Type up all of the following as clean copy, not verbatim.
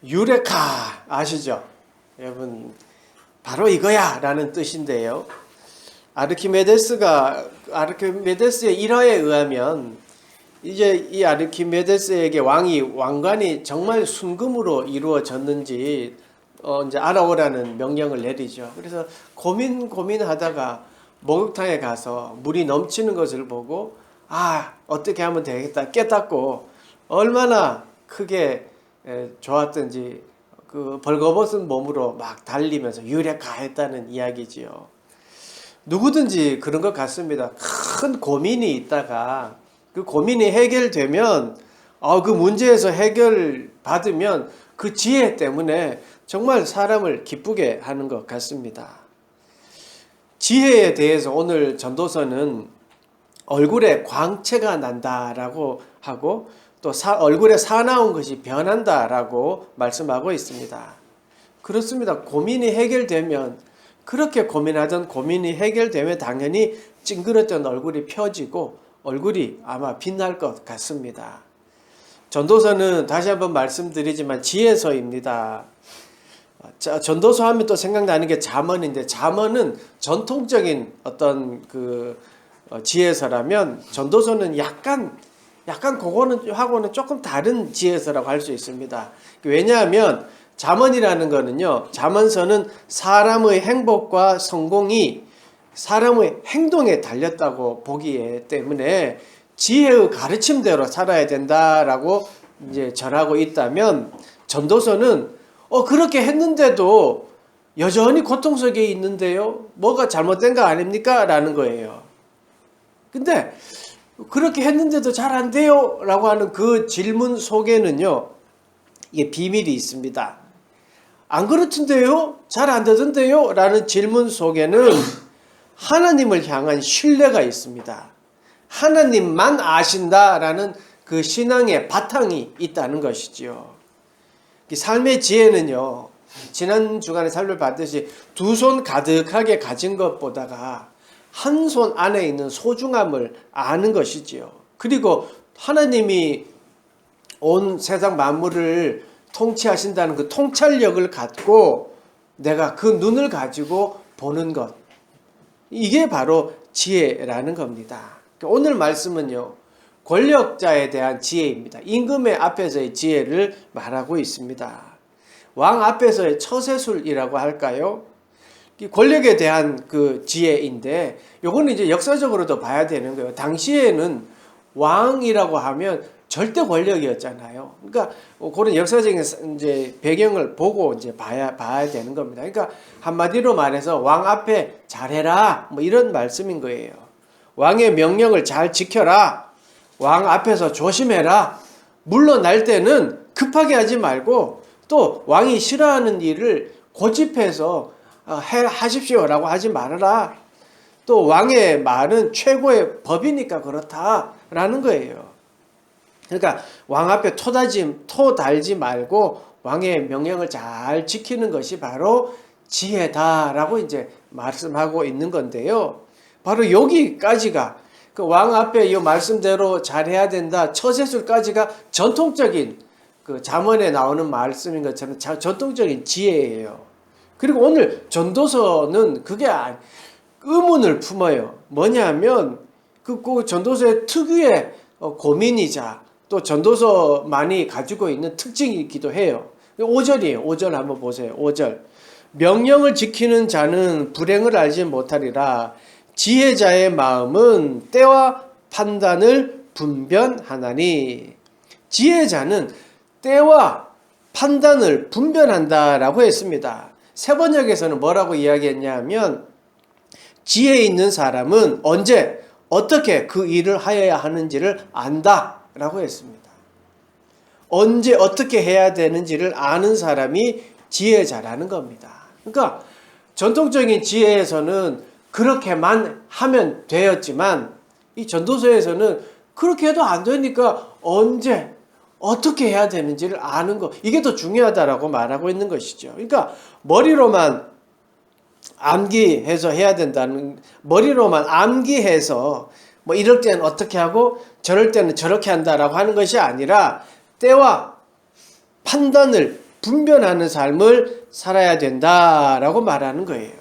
유레카 아시죠? 여러분 바로 이거야 라는 뜻인데요. 아르키메데스의 일화에 의하면 이제 이 아르키메데스에게 왕관이 정말 순금으로 이루어졌는지 이제 알아오라는 명령을 내리죠. 그래서 고민하다가 목욕탕에 가서 물이 넘치는 것을 보고 어떻게 하면 되겠다 깨닫고 얼마나 크게 좋았던지 그 벌거벗은 몸으로 막 달리면서 유레카 했다는 이야기지요. 누구든지 그런 것 같습니다. 큰 고민이 있다가 그 고민이 해결되면 그 문제에서 해결받으면 그 지혜 때문에 정말 사람을 기쁘게 하는 것 같습니다. 지혜에 대해서 오늘 전도서는 얼굴에 광채가 난다라고 하고 또 얼굴에 사나운 것이 변한다라고 말씀하고 있습니다. 그렇습니다. 고민이 해결되면 그렇게 고민하던 고민이 해결되면 당연히 찡그렸던 얼굴이 펴지고 얼굴이 아마 빛날 것 같습니다. 전도서는 다시 한번 말씀드리지만 지혜서입니다. 전도서 하면 또 생각나는 게 잠언인데 잠언은 전통적인 어떤 지혜서라면 전도서는 약간 그거는 하고는 조금 다른 지혜서라고 할 수 있습니다. 왜냐하면 잠언이라는 거는요, 잠언서는 사람의 행복과 성공이 사람의 행동에 달렸다고 보기 때문에 지혜의 가르침대로 살아야 된다라고 이제 전하고 있다면 전도서는 그렇게 했는데도 여전히 고통 속에 있는데요. 뭐가 잘못된 거 아닙니까? 라는 거예요. 근데 그렇게 했는데도 잘 안 돼요 라고 하는 그 질문 속에는요, 이게 비밀이 있습니다. 안 그렇던데요? 잘 안 되던데요? 라는 질문 속에는 하나님을 향한 신뢰가 있습니다. 하나님만 아신다라는 그 신앙의 바탕이 있다는 것이지요. 삶의 지혜는요, 지난 주간에 살펴봤듯이 두 손 가득하게 가진 것보다가 한 손 안에 있는 소중함을 아는 것이지요. 그리고 하나님이 온 세상 만물을 통치하신다는 그 통찰력을 갖고 내가 그 눈을 가지고 보는 것, 이게 바로 지혜라는 겁니다. 오늘 말씀은요, 권력자에 대한 지혜입니다. 임금의 앞에서의 지혜를 말하고 있습니다. 왕 앞에서의 처세술이라고 할까요? 권력에 대한 그 지혜인데, 요거는 이제 역사적으로도 봐야 되는 거예요. 당시에는 왕이라고 하면 절대 권력이었잖아요. 그러니까 그런 역사적인 이제 배경을 보고 이제 봐야 되는 겁니다. 그러니까 한마디로 말해서 왕 앞에 잘해라, 뭐 이런 말씀인 거예요. 왕의 명령을 잘 지켜라. 왕 앞에서 조심해라. 물러날 때는 급하게 하지 말고 또 왕이 싫어하는 일을 고집해서 하십시오라고 하지 말아라. 또 왕의 말은 최고의 법이니까 그렇다라는 거예요. 그러니까 왕 앞에 토 달지 말고 왕의 명령을 잘 지키는 것이 바로 지혜다라고 이제 말씀하고 있는 건데요. 바로 여기까지가 그 왕 앞에 이 말씀대로 잘해야 된다. 처세술까지가 전통적인 그 잠언에 나오는 말씀인 것처럼 전통적인 지혜예요. 그리고 오늘 전도서는 그게 의문을 품어요. 뭐냐면 그 전도서의 특유의 고민이자 또 전도서만이 가지고 있는 특징이기도 해요. 5절이에요. 5절 한번 보세요. 5절. 명령을 지키는 자는 불행을 알지 못하리라. 지혜자의 마음은 때와 판단을 분별하나니. 지혜자는 때와 판단을 분별한다라고 했습니다. 세번역에서는 뭐라고 이야기했냐면 지혜 있는 사람은 언제 어떻게 그 일을 하여야 하는지를 안다라고 했습니다. 언제 어떻게 해야 되는지를 아는 사람이 지혜자라는 겁니다. 그러니까 전통적인 지혜에서는 그렇게만 하면 되었지만 이 전도서에서는 그렇게 해도 안 되니까 언제 어떻게 해야 되는지를 아는 것, 이게 더 중요하다라고 말하고 있는 것이죠. 그러니까 머리로만 암기해서 해야 된다는, 머리로만 암기해서 뭐 이럴 때는 어떻게 하고 저럴 때는 저렇게 한다라고 하는 것이 아니라 때와 판단을 분별하는 삶을 살아야 된다라고 말하는 거예요.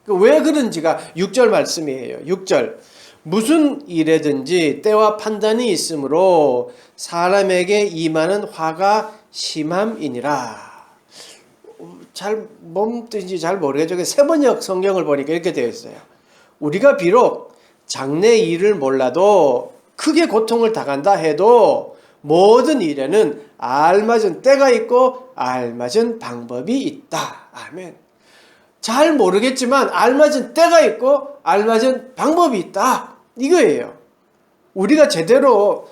왜 그런지가 6절 말씀이에요. 6절. 무슨 일에든지 때와 판단이 있으므로 사람에게 임하는 화가 심함이니라. 잘 뭔 뜻인지 잘 모르겠죠. 세번역 성경을 보니까 이렇게 되어 있어요. 우리가 비록 장래 일을 몰라도 크게 고통을 당한다 해도 모든 일에는 알맞은 때가 있고 알맞은 방법이 있다. 아멘. 잘 모르겠지만 알맞은 때가 있고 알맞은 방법이 있다. 이거예요. 우리가 제대로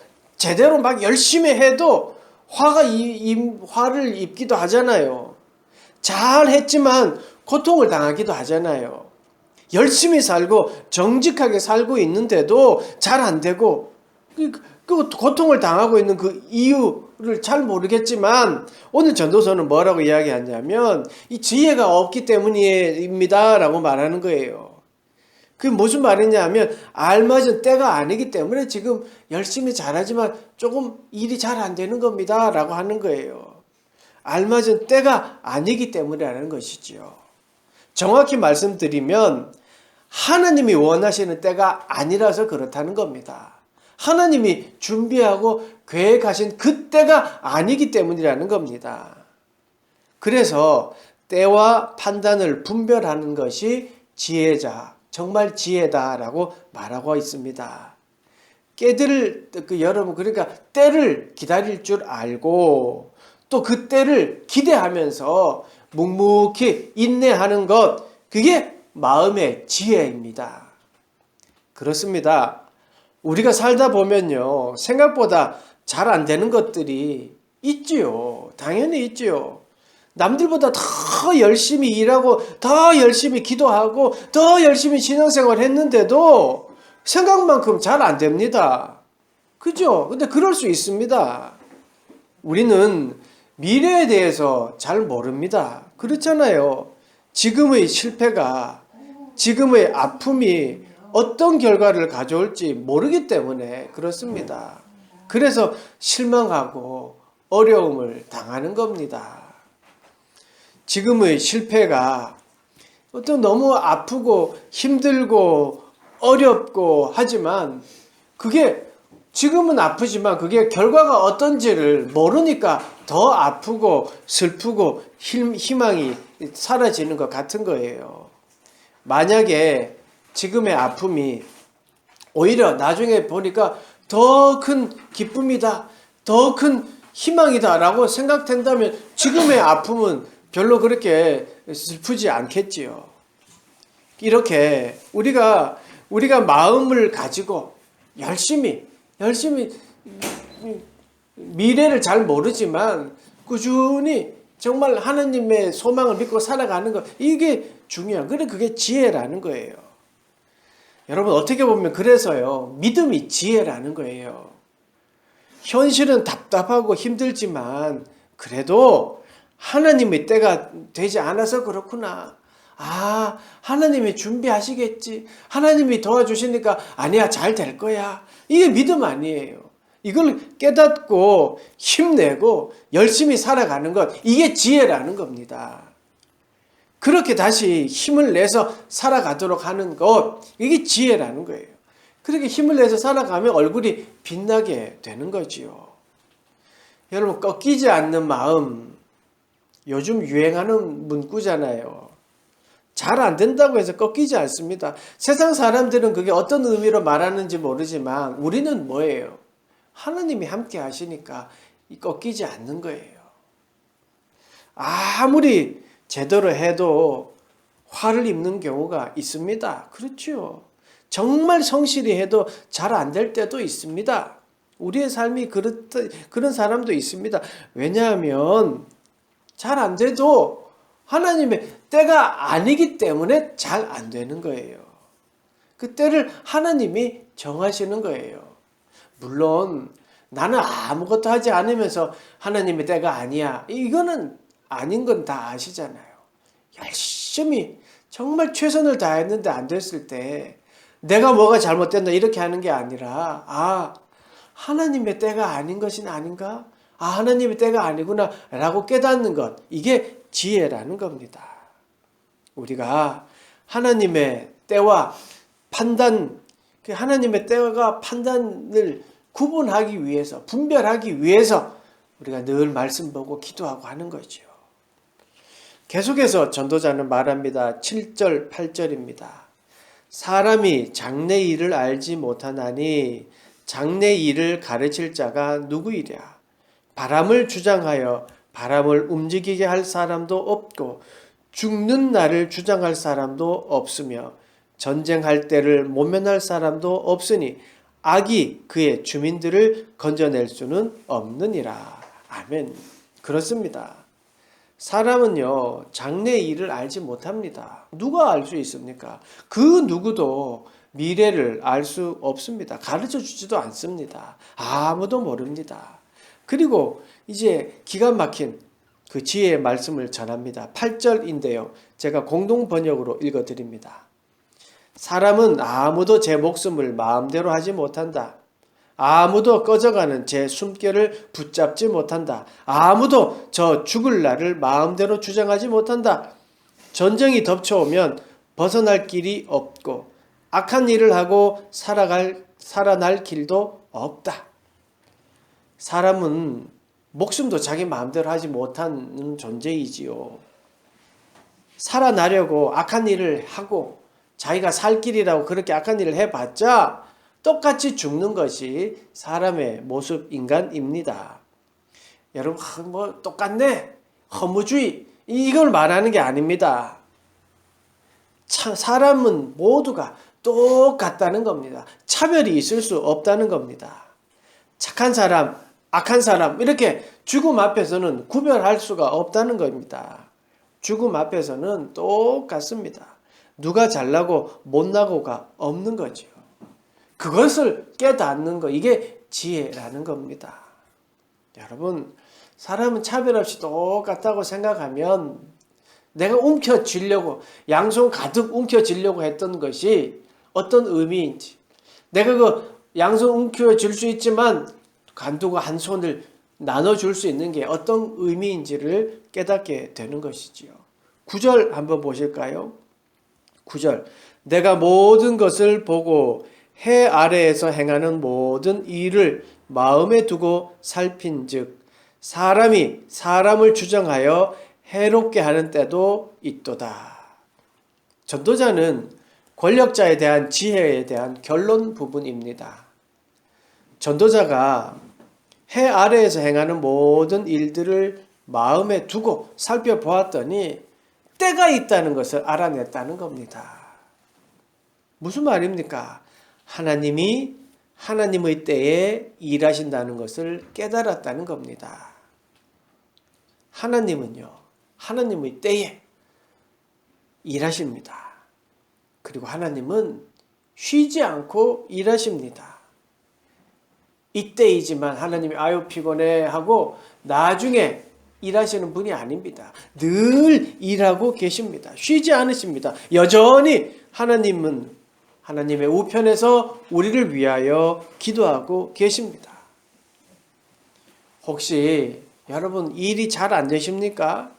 막 열심히 해도 화를 입기도 하잖아요. 잘 했지만 고통을 당하기도 하잖아요. 열심히 살고 정직하게 살고 있는데도 잘 안 되고 그 고통을 당하고 있는 그 이유를 잘 모르겠지만 오늘 전도서는 뭐라고 이야기하냐면 이 지혜가 없기 때문입니다 라고 말하는 거예요. 그게 무슨 말이냐면 알맞은 때가 아니기 때문에 지금 열심히 잘하지만 조금 일이 잘 안 되는 겁니다 라고 하는 거예요. 알맞은 때가 아니기 때문이라는 것이지요. 정확히 말씀드리면 하나님이 원하시는 때가 아니라서 그렇다는 겁니다. 하나님이 준비하고 계획하신 그 때가 아니기 때문이라는 겁니다. 그래서 때와 판단을 분별하는 것이 지혜자, 정말 지혜다라고 말하고 있습니다. 여러분 그러니까 때를 기다릴 줄 알고 또 그 때를 기대하면서 묵묵히 인내하는 것, 그게 마음의 지혜입니다. 그렇습니다. 우리가 살다 보면요, 생각보다 잘 안 되는 것들이 있지요. 당연히 있지요. 남들보다 더 열심히 일하고 더 열심히 기도하고 더 열심히 신앙생활 했는데도 생각만큼 잘 안 됩니다. 그죠? 근데 그럴 수 있습니다. 우리는 미래에 대해서 잘 모릅니다. 그렇잖아요. 지금의 실패가, 지금의 아픔이 어떤 결과를 가져올지 모르기 때문에 그렇습니다. 그래서 실망하고 어려움을 당하는 겁니다. 지금의 실패가 어떤 너무 아프고 힘들고 어렵고 하지만 그게 지금은 아프지만 그게 결과가 어떤지를 모르니까 더 아프고 슬프고 희망이 사라지는 것 같은 거예요. 만약에 지금의 아픔이 오히려 나중에 보니까 더 큰 기쁨이다, 더 큰 희망이다 라고 생각된다면 지금의 아픔은 별로 그렇게 슬프지 않겠지요. 이렇게 우리가 마음을 가지고 열심히 미래를 잘 모르지만 꾸준히 정말 하나님의 소망을 믿고 살아가는 것, 이게 중요한, 그게 지혜라는 거예요. 여러분 어떻게 보면 그래서요, 믿음이 지혜라는 거예요. 현실은 답답하고 힘들지만 그래도 하나님의 때가 되지 않아서 그렇구나. 아, 하나님이 준비하시겠지. 하나님이 도와주시니까 아니야, 잘 될 거야. 이게 믿음 아니에요. 이걸 깨닫고 힘내고 열심히 살아가는 것, 이게 지혜라는 겁니다. 그렇게 다시 힘을 내서 살아가도록 하는 것, 이게 지혜라는 거예요. 그렇게 힘을 내서 살아가면 얼굴이 빛나게 되는 거지요. 여러분, 꺾이지 않는 마음, 요즘 유행하는 문구잖아요. 잘 안 된다고 해서 꺾이지 않습니다. 세상 사람들은 그게 어떤 의미로 말하는지 모르지만 우리는 뭐예요? 하나님이 함께 하시니까 꺾이지 않는 거예요. 아무리 제대로 해도 화를 입는 경우가 있습니다. 그렇죠. 정말 성실히 해도 잘 안 될 때도 있습니다. 우리의 삶이 그런 사람도 있습니다. 왜냐하면 잘 안 돼도 하나님의 때가 아니기 때문에 잘 안 되는 거예요. 그 때를 하나님이 정하시는 거예요. 물론 나는 아무것도 하지 않으면서 하나님의 때가 아니야, 이거는 아닌 건 다 아시잖아요. 열심히 정말 최선을 다했는데 안 됐을 때 내가 뭐가 잘못됐나 이렇게 하는 게 아니라, 아, 하나님의 때가 아닌 것은 아닌가? 아, 하나님의 때가 아니구나 라고 깨닫는 것, 이게 지혜라는 겁니다. 우리가 하나님의 때와 판단, 하나님의 때가 판단을 구분하기 위해서, 분별하기 위해서 우리가 늘 말씀 보고 기도하고 하는 거죠. 계속해서 전도자는 말합니다. 7절, 8절입니다. 사람이 장래 일을 알지 못하나니 장래 일을 가르칠 자가 누구이랴. 바람을 주장하여 바람을 움직이게 할 사람도 없고 죽는 날을 주장할 사람도 없으며 전쟁할 때를 모면할 사람도 없으니 악이 그의 주민들을 건져낼 수는 없느니라. 아멘. 그렇습니다. 사람은요, 장래 일을 알지 못합니다. 누가 알 수 있습니까? 그 누구도 미래를 알 수 없습니다. 가르쳐 주지도 않습니다. 아무도 모릅니다. 그리고 이제 기가 막힌 그 지혜의 말씀을 전합니다. 8절인데요. 제가 공동 번역으로 읽어드립니다. 사람은 아무도 제 목숨을 마음대로 하지 못한다. 아무도 꺼져가는 제 숨결을 붙잡지 못한다. 아무도 저 죽을 날을 마음대로 주장하지 못한다. 전쟁이 덮쳐오면 벗어날 길이 없고 악한 일을 하고 살아날 길도 없다. 사람은 목숨도 자기 마음대로 하지 못하는 존재이지요. 살아나려고 악한 일을 하고 자기가 살 길이라고 그렇게 악한 일을 해봤자 똑같이 죽는 것이 사람의 모습 인간입니다. 여러분, 뭐 똑같네, 허무주의, 이걸 말하는 게 아닙니다. 사람은 모두가 똑같다는 겁니다. 차별이 있을 수 없다는 겁니다. 착한 사람, 악한 사람, 이렇게 죽음 앞에서는 구별할 수가 없다는 겁니다. 죽음 앞에서는 똑같습니다. 누가 잘나고 못나고가 없는 거죠. 그것을 깨닫는 거, 이게 지혜라는 겁니다. 여러분, 사람은 차별 없이 똑같다고 생각하면 내가 움켜쥐려고, 양손 가득 움켜쥐려고 했던 것이 어떤 의미인지, 내가 그 양손 움켜쥘 수 있지만 간두고 한 손을 나눠줄 수 있는 게 어떤 의미인지를 깨닫게 되는 것이지요. 9절 한번 보실까요? 9절. 내가 모든 것을 보고 해 아래에서 행하는 모든 일을 마음에 두고 살핀즉 사람이 사람을 주장하여 해롭게 하는 때도 있도다. 전도자는 권력자에 대한 지혜에 대한 결론 부분입니다. 전도자가 해 아래에서 행하는 모든 일들을 마음에 두고 살펴보았더니 때가 있다는 것을 알아냈다는 겁니다. 무슨 말입니까? 하나님이 하나님의 때에 일하신다는 것을 깨달았다는 겁니다. 하나님은요, 하나님의 때에 일하십니다. 그리고 하나님은 쉬지 않고 일하십니다. 이때이지만 하나님이 아유 피곤해 하고 나중에 일하시는 분이 아닙니다. 늘 일하고 계십니다. 쉬지 않으십니다. 여전히 하나님은 하나님의 우편에서 우리를 위하여 기도하고 계십니다. 혹시 여러분 일이 잘 안 되십니까?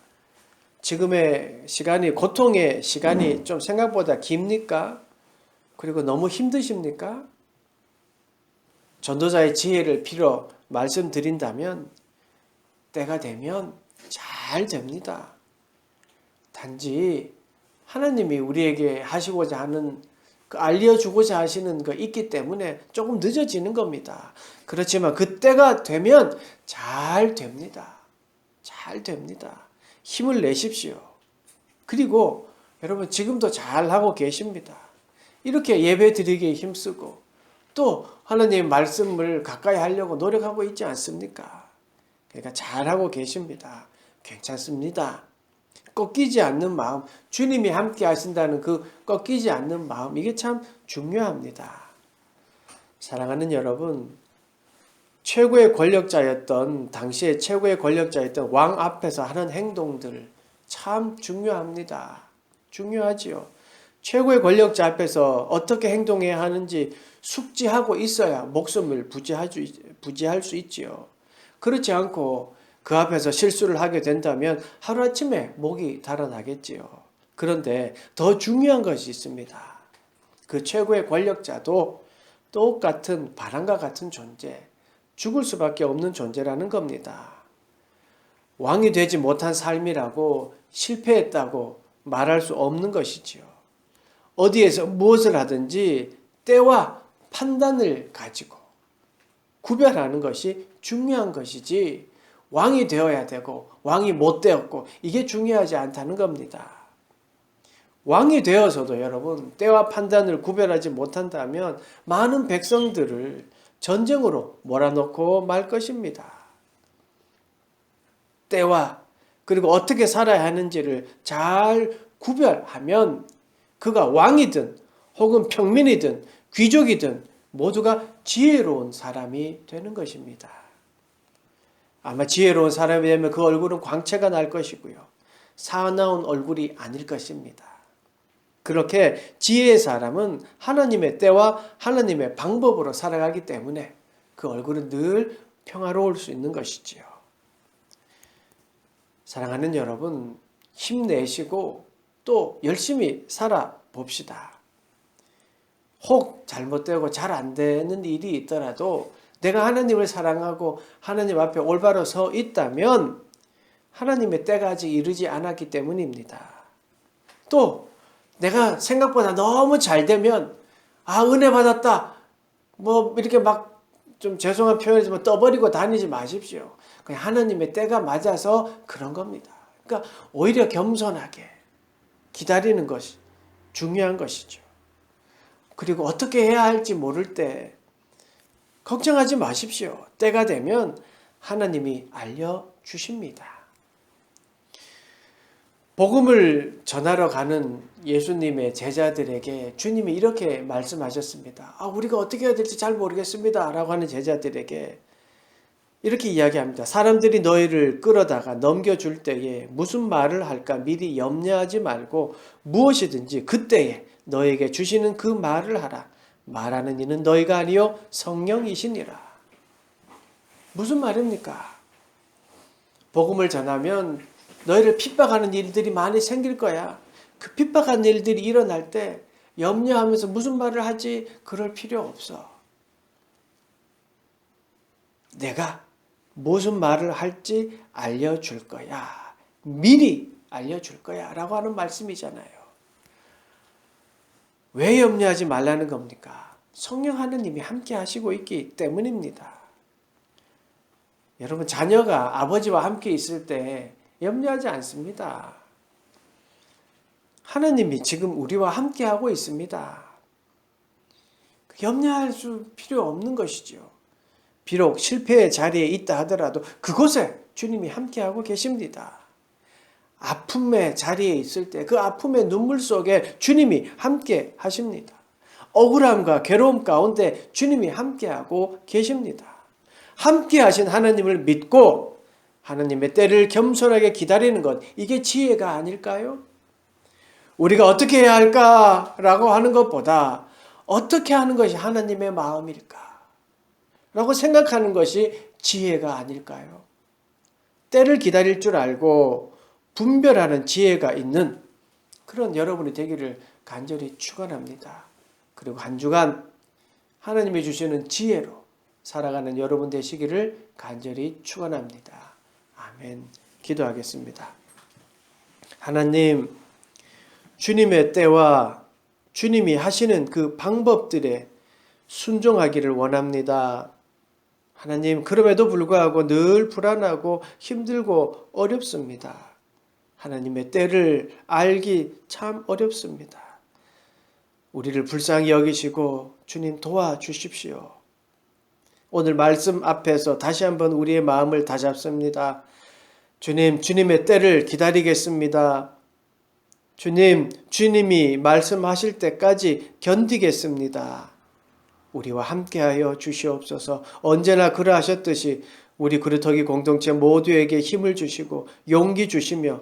지금의 시간이, 고통의 시간이 좀 생각보다 깁니까? 그리고 너무 힘드십니까? 전도자의 지혜를 필요 말씀드린다면 때가 되면 잘 됩니다. 단지 하나님이 우리에게 하시고자 하는, 알려주고자 하시는 거 있기 때문에 조금 늦어지는 겁니다. 그렇지만 그때가 되면 잘 됩니다. 잘 됩니다. 힘을 내십시오. 그리고 여러분 지금도 잘하고 계십니다. 이렇게 예배 드리기에 힘쓰고 또 하나님의 말씀을 가까이 하려고 노력하고 있지 않습니까? 그러니까 잘하고 계십니다. 괜찮습니다. 꺾이지 않는 마음, 주님이 함께 하신다는 그 꺾이지 않는 마음, 이게 참 중요합니다. 사랑하는 여러분, 최고의 권력자였던, 당시에 최고의 권력자였던 왕 앞에서 하는 행동들 참 중요합니다. 중요하지요. 최고의 권력자 앞에서 어떻게 행동해야 하는지 숙지하고 있어야 목숨을 부지할 수 있지요. 그렇지 않고 그 앞에서 실수를 하게 된다면 하루아침에 목이 달아나겠지요. 그런데 더 중요한 것이 있습니다. 그 최고의 권력자도 똑같은 바람과 같은 존재, 죽을 수밖에 없는 존재라는 겁니다. 왕이 되지 못한 삶이라고 실패했다고 말할 수 없는 것이지요. 어디에서 무엇을 하든지 때와 판단을 가지고 구별하는 것이 중요한 것이지 왕이 되어야 되고 왕이 못 되었고 이게 중요하지 않다는 겁니다. 왕이 되어서도 여러분 때와 판단을 구별하지 못한다면 많은 백성들을 전쟁으로 몰아넣고 말 것입니다. 때와 그리고 어떻게 살아야 하는지를 잘 구별하면 그가 왕이든 혹은 평민이든 귀족이든 모두가 지혜로운 사람이 되는 것입니다. 아마 지혜로운 사람이 되면 그 얼굴은 광채가 날 것이고요. 사나운 얼굴이 아닐 것입니다. 그렇게 지혜의 사람은 하나님의 때와 하나님의 방법으로 살아가기 때문에 그 얼굴은 늘 평화로울 수 있는 것이지요. 사랑하는 여러분, 힘내시고 또 열심히 살아봅시다. 혹 잘못되고 잘 안 되는 일이 있더라도 내가 하나님을 사랑하고 하나님 앞에 올바로 서 있다면 하나님의 때가 아직 이르지 않았기 때문입니다. 또 내가 생각보다 너무 잘 되면 은혜 받았다. 이렇게 막 좀 죄송한 표현이지만 떠버리고 다니지 마십시오. 그냥 하나님의 때가 맞아서 그런 겁니다. 그러니까 오히려 겸손하게 기다리는 것이 중요한 것이죠. 그리고 어떻게 해야 할지 모를 때 걱정하지 마십시오. 때가 되면 하나님이 알려주십니다. 복음을 전하러 가는 예수님의 제자들에게 주님이 이렇게 말씀하셨습니다. 우리가 어떻게 해야 될지 잘 모르겠습니다. 라고 하는 제자들에게 이렇게 이야기합니다. 사람들이 너희를 끌어다가 넘겨줄 때에 무슨 말을 할까 미리 염려하지 말고 무엇이든지 그때에 너에게 주시는 그 말을 하라. 말하는 이는 너희가 아니요 성령이시니라. 무슨 말입니까? 복음을 전하면 너희를 핍박하는 일들이 많이 생길 거야. 그 핍박하는 일들이 일어날 때 염려하면서 무슨 말을 하지? 그럴 필요 없어. 내가 무슨 말을 할지 알려줄 거야. 미리 알려줄 거야. 라고 하는 말씀이잖아요. 왜 염려하지 말라는 겁니까? 성령 하느님이 함께 하시고 있기 때문입니다. 여러분, 자녀가 아버지와 함께 있을 때 염려하지 않습니다. 하나님이 지금 우리와 함께 하고 있습니다. 염려할 수 필요 없는 것이죠. 비록 실패의 자리에 있다 하더라도 그곳에 주님이 함께하고 계십니다. 아픔의 자리에 있을 때 그 아픔의 눈물 속에 주님이 함께 하십니다. 억울함과 괴로움 가운데 주님이 함께하고 계십니다. 함께 하신 하나님을 믿고 하나님의 때를 겸손하게 기다리는 것, 이게 지혜가 아닐까요? 우리가 어떻게 해야 할까라고 하는 것보다 어떻게 하는 것이 하나님의 마음일까? 라고 생각하는 것이 지혜가 아닐까요? 때를 기다릴 줄 알고 분별하는 지혜가 있는 그런 여러분이 되기를 간절히 축원합니다. 그리고 한 주간 하나님이 주시는 지혜로 살아가는 여러분 되시기를 간절히 축원합니다. 아멘. 기도하겠습니다. 하나님, 주님의 때와 주님이 하시는 그 방법들에 순종하기를 원합니다. 하나님, 그럼에도 불구하고 늘 불안하고 힘들고 어렵습니다. 하나님의 때를 알기 참 어렵습니다. 우리를 불쌍히 여기시고 주님 도와주십시오. 오늘 말씀 앞에서 다시 한번 우리의 마음을 다잡습니다. 주님, 주님의 때를 기다리겠습니다. 주님, 주님이 말씀하실 때까지 견디겠습니다. 우리와 함께하여 주시옵소서. 언제나 그러하셨듯이 우리 그루터기 공동체 모두에게 힘을 주시고 용기 주시며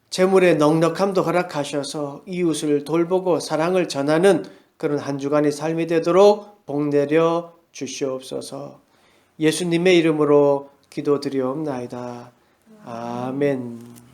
재물의 넉넉함도 허락하셔서 이웃을 돌보고 사랑을 전하는 그런 한 주간의 삶이 되도록 복 내려 주시옵소서. 예수님의 이름으로 기도드리옵나이다. 아멘.